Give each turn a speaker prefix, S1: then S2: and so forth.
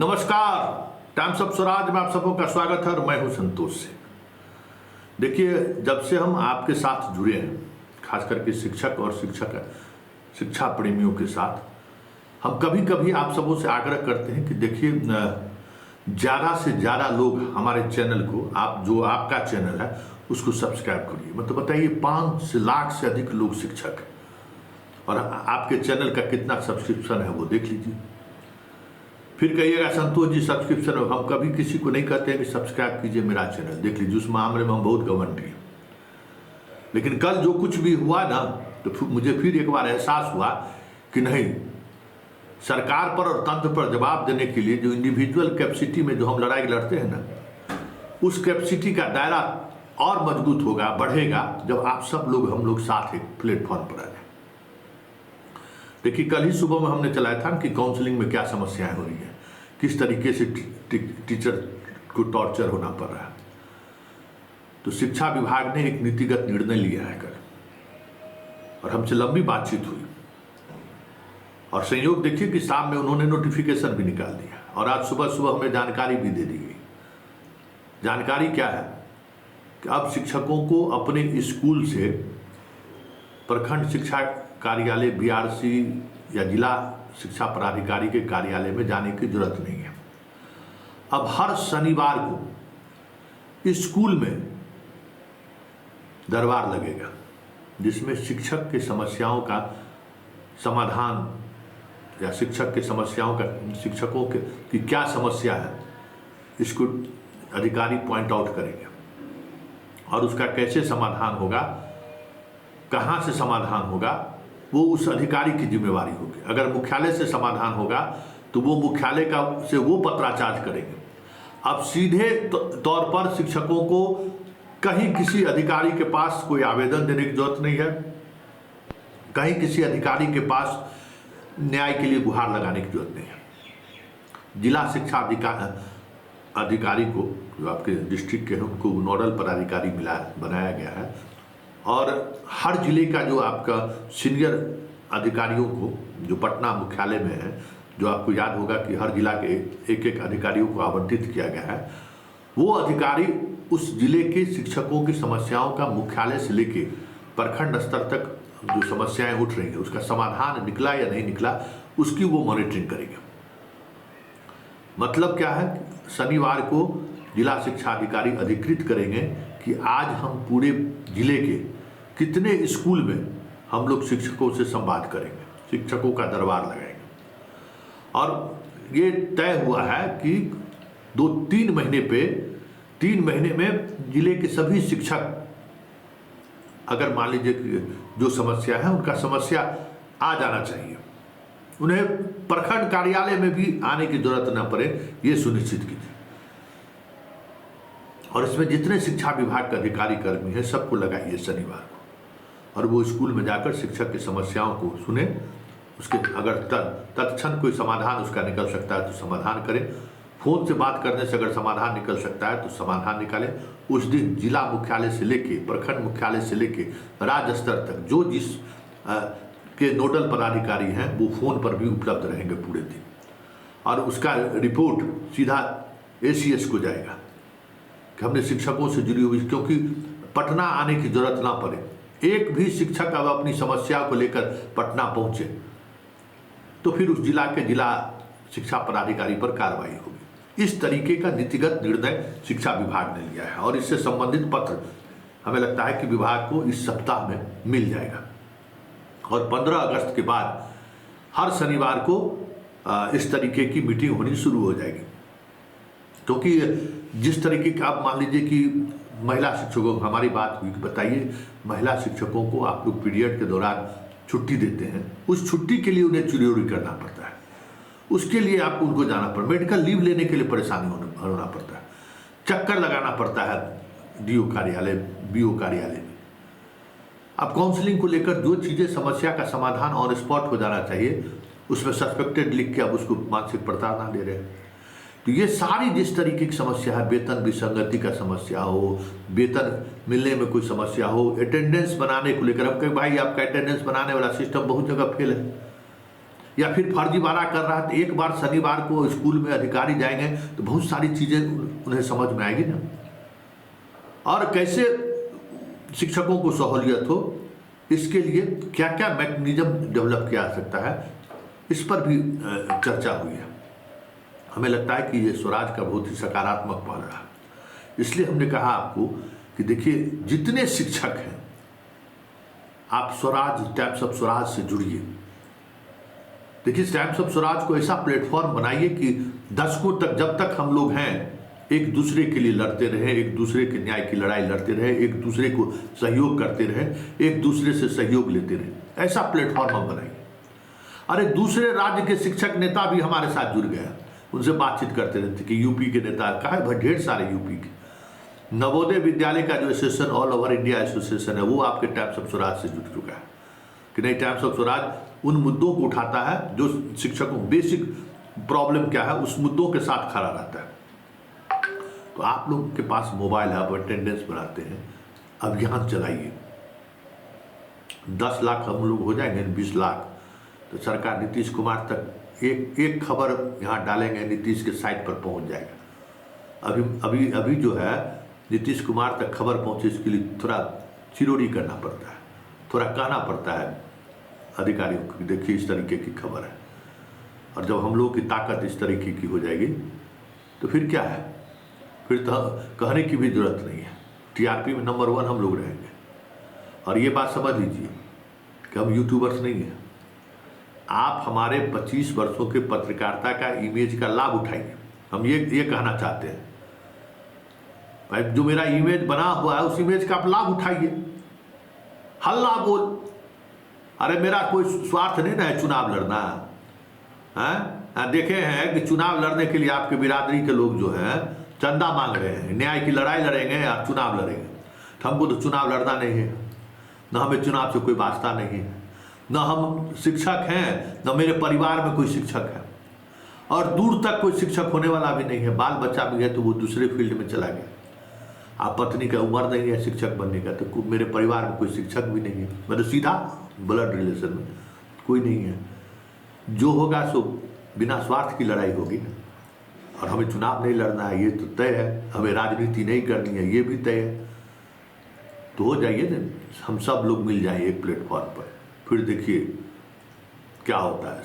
S1: नमस्कार, times of Swaraj में आप सबों का स्वागत है और मैं हूं संतोष सिंह। देखिए, जब से हम आपके साथ जुड़े हैं, खास करके शिक्षक और शिक्षा प्रेमियों के साथ, हम कभी कभी आप सबों से आग्रह करते हैं कि देखिए, ज़्यादा से ज़्यादा लोग हमारे चैनल को, आप जो आपका चैनल है उसको सब्सक्राइब करिए। मतलब बताइए, 5 लाख से अधिक लोग शिक्षक हैं और आपके चैनल का कितना सब्सक्रिप्शन है वो देख लीजिए। फिर कहिएगा संतोष जी सब्सक्रिप्शन, हम कभी किसी को नहीं कहते हैं कि सब्सक्राइब कीजिए मेरा चैनल, देख लीजिए। उस मामले में हम बहुत घमंडी हैं। लेकिन कल जो कुछ भी हुआ ना, तो मुझे फिर एक बार एहसास हुआ कि नहीं, सरकार पर और तंत्र पर जवाब देने के लिए जो इंडिविजुअल कैपेसिटी में जो हम लड़ाई लड़ते हैं ना, उस कैपेसिटी का दायरा और मजबूत होगा, बढ़ेगा, जब आप सब लोग, हम लोग साथ एक प्लेटफॉर्म पर आ जाए। देखिए, कल ही सुबह में हमने चलाया था कि काउंसलिंग में क्या समस्याएं हो रही हैं, किस तरीके से टीचर को टॉर्चर होना पड़ रहा है। तो शिक्षा विभाग ने एक नीतिगत निर्णय लिया है कल, और हमसे लंबी बातचीत हुई। और संयोग देखिए कि शाम में उन्होंने नोटिफिकेशन भी निकाल दिया, और आज सुबह सुबह हमें जानकारी भी दे दी गई। जानकारी क्या है कि अब शिक्षकों को अपने स्कूल से प्रखंड शिक्षा कार्यालय, बीआरसी या जिला शिक्षा पदाधिकारी के कार्यालय में जाने की जरूरत नहीं है। अब हर शनिवार को स्कूल में दरबार लगेगा, जिसमें शिक्षक की समस्याओं का समाधान या शिक्षक की समस्याओं का, शिक्षकों के की क्या समस्या है, इसको अधिकारी पॉइंट आउट करेंगे और उसका कैसे समाधान होगा, कहाँ से समाधान होगा, वो उस अधिकारी की जिम्मेवारी होगी। अगर मुख्यालय से समाधान होगा तो वो मुख्यालय का से वो पत्राचार करेंगे। अब सीधे तौर पर शिक्षकों को कहीं किसी अधिकारी के पास कोई आवेदन देने की जरूरत नहीं है, कहीं किसी अधिकारी के पास न्याय के लिए गुहार लगाने की जरूरत नहीं है। जिला शिक्षा अधिकारी को, जो आपके डिस्ट्रिक्ट के हैं, उनको नोडल पदाधिकारी बनाया गया है, और हर जिले का जो आपका सीनियर अधिकारियों को, जो पटना मुख्यालय में है, जो आपको याद होगा कि हर जिला के एक एक अधिकारियों को आवंटित किया गया है, वो अधिकारी उस जिले के शिक्षकों की समस्याओं का मुख्यालय से लेके प्रखंड स्तर तक जो समस्याएं उठ रही हैं, उसका समाधान निकला या नहीं निकला, उसकी वो मॉनिटरिंग करेंगे। मतलब क्या है, शनिवार को जिला शिक्षा अधिकारी अधिकृत करेंगे कि आज हम पूरे जिले के कितने स्कूल में हम लोग शिक्षकों से संवाद करेंगे, शिक्षकों का दरबार लगाएंगे। और ये तय हुआ है कि 3 महीने में जिले के सभी शिक्षक, अगर मान लीजिए कि जो समस्या है उनका समस्या आ जाना चाहिए, उन्हें प्रखंड कार्यालय में भी आने की जरूरत न पड़े, ये सुनिश्चित कीजिए। और इसमें जितने शिक्षा विभाग के अधिकारी कर्मी हैं, सबको लगाइए शनिवार को, और वो स्कूल में जाकर शिक्षक की समस्याओं को सुने। उसके अगर तत्क्षण कोई समाधान उसका निकल सकता है तो समाधान करें, फोन से बात करने से अगर समाधान निकल सकता है तो समाधान निकालें। उस दिन जिला मुख्यालय से लेके, प्रखंड मुख्यालय से लेके राज्य स्तर तक जो जिस के नोडल पदाधिकारी हैं, वो फोन पर भी उपलब्ध रहेंगे पूरे दिन, और उसका रिपोर्ट सीधा ACS को जाएगा कि हमने शिक्षकों से जुड़ी हुई, क्योंकि पटना आने की जरूरत ना पड़े। एक भी शिक्षक अब अपनी समस्या को लेकर पटना पहुंचे तो फिर उस जिला के जिला शिक्षा पदाधिकारी पर कार्रवाई होगी। इस तरीके का नीतिगत निर्णय शिक्षा विभाग ने लिया है, और इससे संबंधित पत्र हमें लगता है कि विभाग को इस सप्ताह में मिल जाएगा। और 15 अगस्त के बाद हर शनिवार को इस तरीके की मीटिंग होनी शुरू हो जाएगी। क्योंकि जिस तरीके का, आप मान लीजिए कि महिला शिक्षकों, हमारी बात हुई कि बताइए, महिला शिक्षकों को आप लोग पीरियड के दौरान छुट्टी देते हैं, उस छुट्टी के लिए उन्हें चोरी करना पड़ता है, उसके लिए आपको उनको जाना पड़ता है, मेडिकल लीव लेने के लिए परेशानी होना पड़ता है, चक्कर लगाना पड़ता है DO कार्यालय, BO कार्यालय में। अब काउंसलिंग को लेकर जो चीज़ें, समस्या का समाधान ऑन स्पॉट हो जाना चाहिए, उसमें सस्पेक्टेड लिख के अब उसको मानसिक प्रताड़ना दे रहे हैं। तो ये सारी जिस तरीके की समस्या है, वेतन विसंगति का समस्या हो, वेतन मिलने में कोई समस्या हो, अटेंडेंस बनाने को लेकर, अब कहीं भाई आपका अटेंडेंस बनाने वाला सिस्टम बहुत जगह फेल है, या फिर फर्जीवाड़ा कर रहा है, तो एक बार शनिवार को स्कूल में अधिकारी जाएंगे तो बहुत सारी चीज़ें उन्हें समझ में आएगी ना। और कैसे शिक्षकों को सहूलियत हो, इसके लिए क्या क्या मैकेनिज्म डेवलप किया जा सकता है, इस पर भी चर्चा हुई है। हमें लगता है कि ये स्वराज का बहुत ही सकारात्मक पहल रहा, इसलिए हमने कहा आपको कि देखिए जितने शिक्षक हैं आप स्वराज, टाइम्स ऑफ स्वराज से जुड़िए। देखिए टाइम्स ऑफ स्वराज को ऐसा प्लेटफॉर्म बनाइए कि दशकों तक, जब तक हम लोग हैं, एक दूसरे के लिए लड़ते रहे, एक दूसरे के न्याय की लड़ाई लड़ते रहे, एक दूसरे को सहयोग करते रहे, एक दूसरे से सहयोग लेते रहे, ऐसा प्लेटफॉर्म हम बनाइए। अरे दूसरे राज्य के शिक्षक नेता भी हमारे साथ जुड़ गए, उनसे बातचीत करते रहते कि यूपी के नेता कहा है, ढेर सारे यूपी के। नवोदय विद्यालय का जो association, all over India association है, वो आपके टाइम्स ऑफ स्वराज से जुड़ चुका है कि नहीं। टाइम्स ऑफ स्वराज उन मुद्दों को उठाता है जो शिक्षकों बेसिक प्रॉब्लम क्या है, उस मुद्दों के साथ खड़ा रहता है। तो आप लोग के पास मोबाइल है, आप अटेंडेंस बनाते हैं, अभियान चलाइए। 10 लाख हम लोग हो जाएंगे, 20 लाख, तो सरकार नीतीश कुमार तक एक खबर यहाँ डालेंगे, नीतीश के साइट पर पहुँच जाएगा। अभी जो है नीतीश कुमार तक खबर पहुँचे, इसके लिए थोड़ा चिरोड़ी करना पड़ता है, थोड़ा कहना पड़ता है अधिकारियों को, देखिए इस तरीके की खबर है। और जब हम लोगों की ताकत इस तरीके की हो जाएगी तो फिर क्या है, फिर तो कहने की भी जरूरत नहीं है, टीआरपी में नंबर 1 हम लोग रहेंगे। और ये बात समझ लीजिए कि हम यूट्यूबर्स नहीं हैं, आप हमारे 25 वर्षों के पत्रकारिता का इमेज का लाभ उठाइए। हम ये कहना चाहते हैं भाई, जो मेरा इमेज बना हुआ है उस इमेज का आप लाभ उठाइए, हल्ला बोल। अरे मेरा कोई स्वार्थ नहीं ना है चुनाव लड़ना है। देखे हैं कि चुनाव लड़ने के लिए आपके बिरादरी के लोग जो हैं चंदा मांग रहे हैं, न्याय की लड़ाई लड़ेंगे या चुनाव लड़ेंगे। तो हमको तो चुनाव लड़ना नहीं है, न हमें चुनाव से कोई वास्ता नहीं है, न हम शिक्षक हैं, न मेरे परिवार में कोई शिक्षक है, और दूर तक कोई शिक्षक होने वाला भी नहीं है। बाल बच्चा भी है तो वो दूसरे फील्ड में चला गया। आप पत्नी का उम्र नहीं है शिक्षक बनने का, तो मेरे परिवार में कोई शिक्षक भी नहीं है, मतलब सीधा ब्लड रिलेशन में कोई नहीं है। जो होगा सो बिना स्वार्थ की लड़ाई होगी ना। और हमें चुनाव नहीं लड़ना है, ये तो तय है, हमें राजनीति नहीं करनी है, ये भी तय है। तो हो जाइए ना, हम सब लोग मिल जाएं एक प्लेटफॉर्म पर, फिर देखिए क्या होता है।